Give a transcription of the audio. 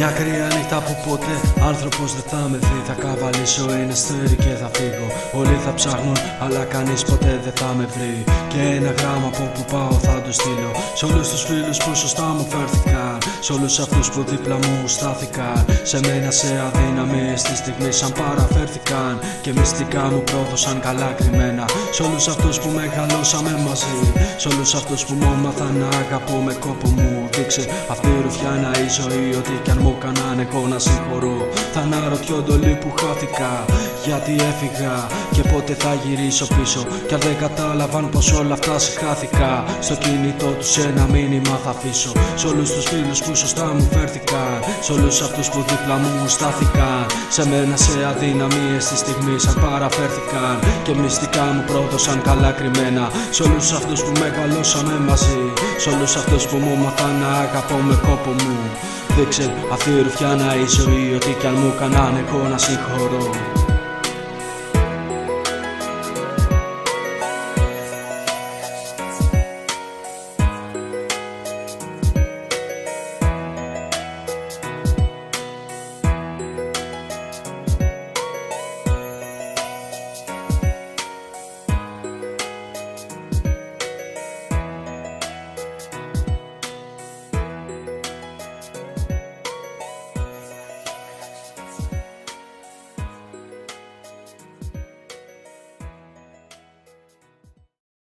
Μια κρύα νύχτα από ποτέ άνθρωπος δεν θα με δει. Θα καβαλήσω ένα αστέρι και θα φύγω. Όλοι θα ψάχνουν αλλά κανείς ποτέ δεν θα με βρει. Και ένα γράμμα από που πάω θα το στείλω σε όλους τους φίλους που σωστά μου φέρθηκαν, σε όλους αυτούς που δίπλα μου στάθηκαν, σε μένα σε αδύναμη στη στιγμή σαν παραφέρθηκαν και μυστικά μου πρόδωσαν καλά κρυμμένα. Σ' όλους αυτούς που μεγαλώσαμε μαζί, σ' όλους αυτούς που μου έμαθαν να αγαπώ με κόπο μου. Δείξε αυτή η ρουφιάνα η ζωή, ό,τι κι αν μου κάνανε εγώ να συγχωρώ. Θα αναρωτιόνται όλοι που χάθηκα, γιατί έφυγα και πότε θα γυρίσω πίσω. Κι αν δεν κατάλαβαν πως όλα αυτά συγχάθηκα, στο κινητό τους ένα μήνυμα θα αφήσω. Σ' όλους τους φίλους που σωστά μου φέρθηκαν, σ' όλους αυτούς που δίπλα μου στάθηκαν, σε μένα σε αδυναμίες στη στιγμή σαν παραφέρθηκαν και μυστικά μου πρόδωσαν καλά κρυμμένα. Σ' όλους αυτούς που μεγαλώσαμε μαζί, σ' όλους αυτούς που μου μάθαν να αγαπώ με κόπο μου. Δείξε αυτή η ρουφιάνα η ζωή, ό,τι κι αν μου κάνανε εγώ να συγχωρώ.